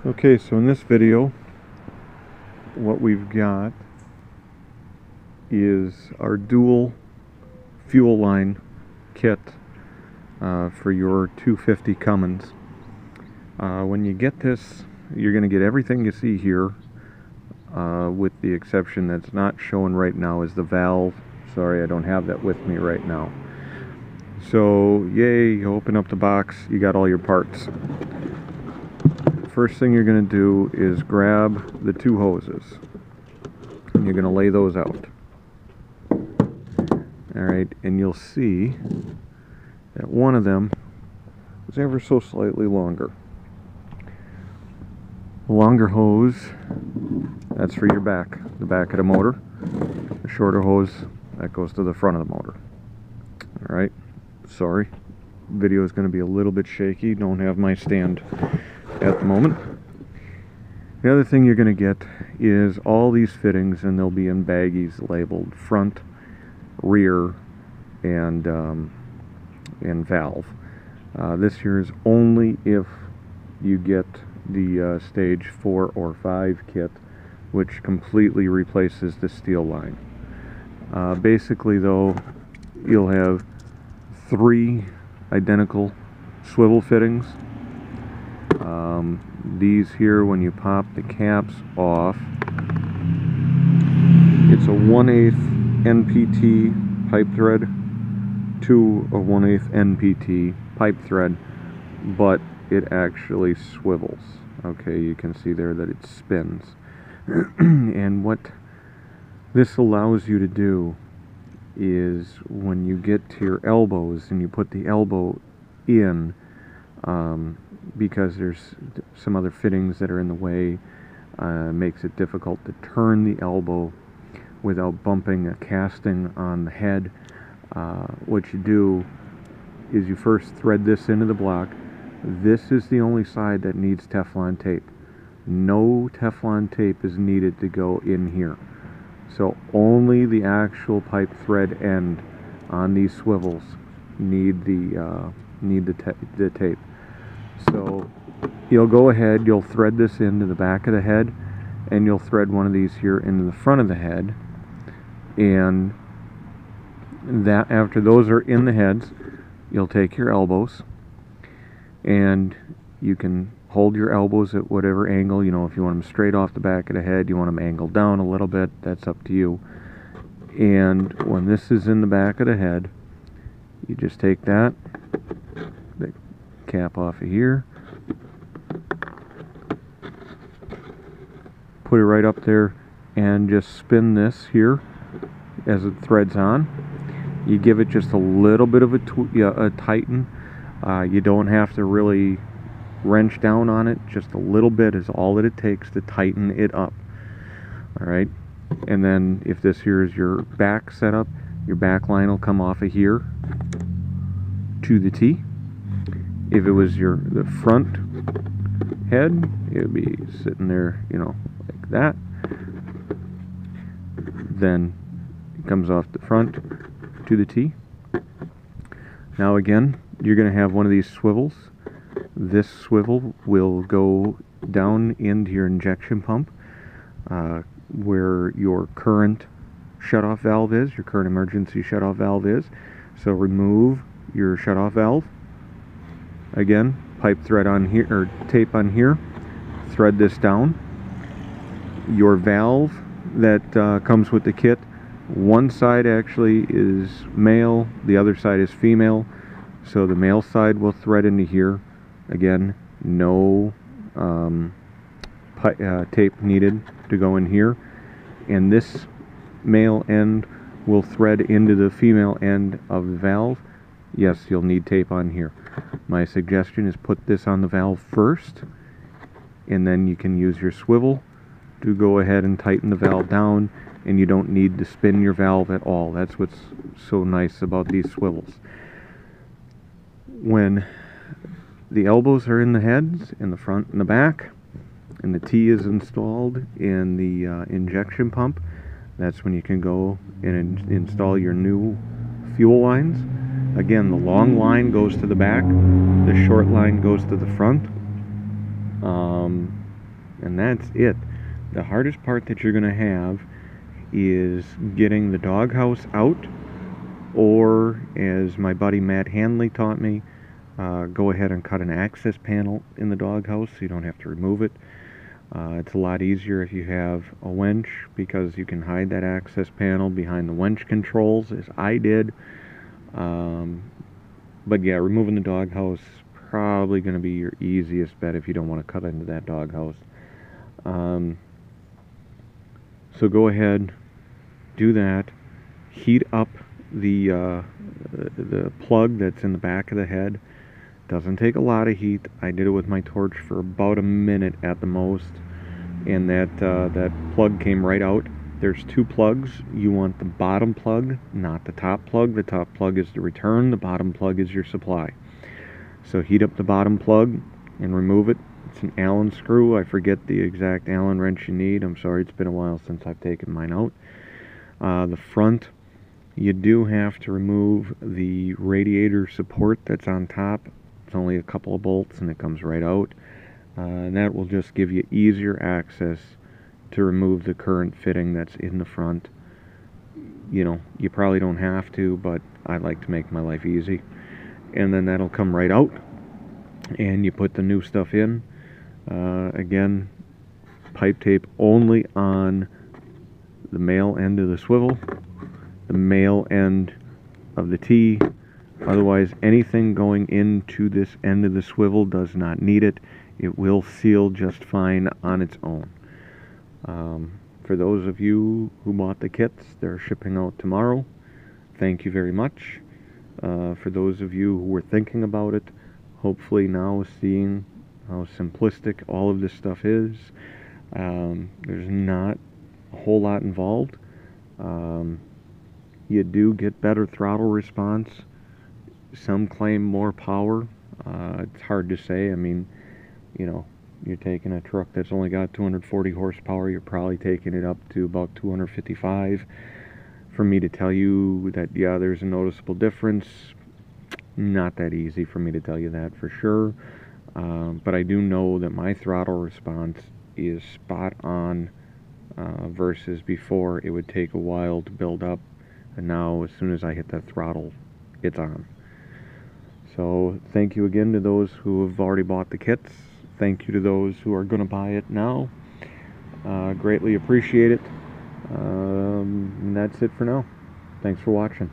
Okay, so in this video, what we've got is our dual fuel line kit for your 250 Cummins. When you get this, you're going to get everything you see here, with the exception that's not showing right now is the valve. Sorry, I don't have that with me right now. So, yay, you open up the box, you got all your parts. First thing you're going to do is grab the two hoses, and you're going to lay those out. Alright, and you'll see that one of them is ever so slightly longer. The longer hose, that's for your back, the back of the motor. The shorter hose, that goes to the front of the motor. Alright, sorry, video is going to be a little bit shaky, don't have my stand at the moment. The other thing you're going to get is all these fittings, and they'll be in baggies labeled front, rear, and valve. This here is only if you get the stage 4 or 5 kit, which completely replaces the steel line. Basically though, you'll have 3 identical swivel fittings. These here, when you pop the caps off, it's a 1/8 NPT pipe thread to a 1/8 NPT pipe thread, but it actually swivels. Okay, you can see there that it spins. And what this allows you to do is, when you get to your elbows and you put the elbow in, because there's some other fittings that are in the way, makes it difficult to turn the elbow without bumping a casting on the head. What you do is you first thread this into the block. This is the only side that needs Teflon tape. No Teflon tape is needed to go in here. So only the actual pipe thread end on these swivels need the tape. So you'll go ahead, you'll thread this into the back of the head, and you'll thread one of these here into the front of the head. And that, after those are in the heads, you'll take your elbows, and you can hold your elbows at whatever angle. You know, if you want them straight off the back of the head, you want them angled down a little bit, that's up to you. And when this is in the back of the head, you just take that, the cap off of here, put it right up there, and just spin this here as it threads on. You give it just a little bit of a tighten. You don't have to really wrench down on it. Just a little bit is all that it takes to tighten it up. Alright, and then if this here is your back setup, your back line will come off of here to the T. If it was the front head, it would be sitting there, you know, like that. Then it comes off the front to the T. Now again, you're going to have one of these swivels. This swivel will go down into your injection pump, where your current shutoff valve is, your current emergency shutoff valve is. So remove your shutoff valve. Again, pipe thread on here, or tape on here. Thread this down. Your valve that comes with the kit, one side actually is male, the other side is female. So the male side will thread into here. Again, no tape needed to go in here. And this male end will thread into the female end of the valve. Yes, you'll need tape on here. My suggestion is put this on the valve first, and then you can use your swivel to go ahead and tighten the valve down, and you don't need to spin your valve at all. That's what's so nice about these swivels. When the elbows are in the heads, in the front and the back, and the T is installed in the injection pump, that's when you can go and install your new fuel lines. Again, the long line goes to the back, the short line goes to the front. and that's it. The hardest part that you're going to have is getting the doghouse out, or as my buddy Matt Hanley taught me, go ahead and cut an access panel in the doghouse so you don't have to remove it. It's a lot easier if you have a winch, because you can hide that access panel behind the winch controls, as I did. But yeah, removing the doghouse probably going to be your easiest bet if you don't want to cut into that doghouse. So go ahead, do that. Heat up the plug that's in the back of the head. Doesn't take a lot of heat. I did it with my torch for about a minute at the most, and that plug came right out. There's two plugs. You want the bottom plug, not the top plug. The top plug is the return. The bottom plug is your supply. So heat up the bottom plug and remove it. It's an Allen screw. I forget the exact Allen wrench you need. I'm sorry, it's been a while since I've taken mine out. The front, you do have to remove the radiator support that's on top. It's only a couple of bolts and it comes right out. And that will just give you easier access to remove the current fitting that's in the front. You know, you probably don't have to, but I like to make my life easy. And then that'll come right out, and you put the new stuff in. Again, pipe tape only on the male end of the swivel, the male end of the T. Otherwise, anything going into this end of the swivel does not need it. It will seal just fine on its own. For those of you who bought the kits, they're shipping out tomorrow. Thank you very much. For those of you who were thinking about it, hopefully now seeing how simplistic all of this stuff is, there's not a whole lot involved. You do get better throttle response. Some claim more power. It's hard to say. I mean, you know, you're taking a truck that's only got 240 horsepower, you're probably taking it up to about 255. For me to tell you that, yeah, there's a noticeable difference, not that easy for me to tell you that for sure. But I do know that my throttle response is spot on, versus before it would take a while to build up, and now as soon as I hit that throttle, it's on. So thank you again to those who have already bought the kits. Thank you to those who are going to buy it now. Greatly appreciate it. And that's it for now. Thanks for watching.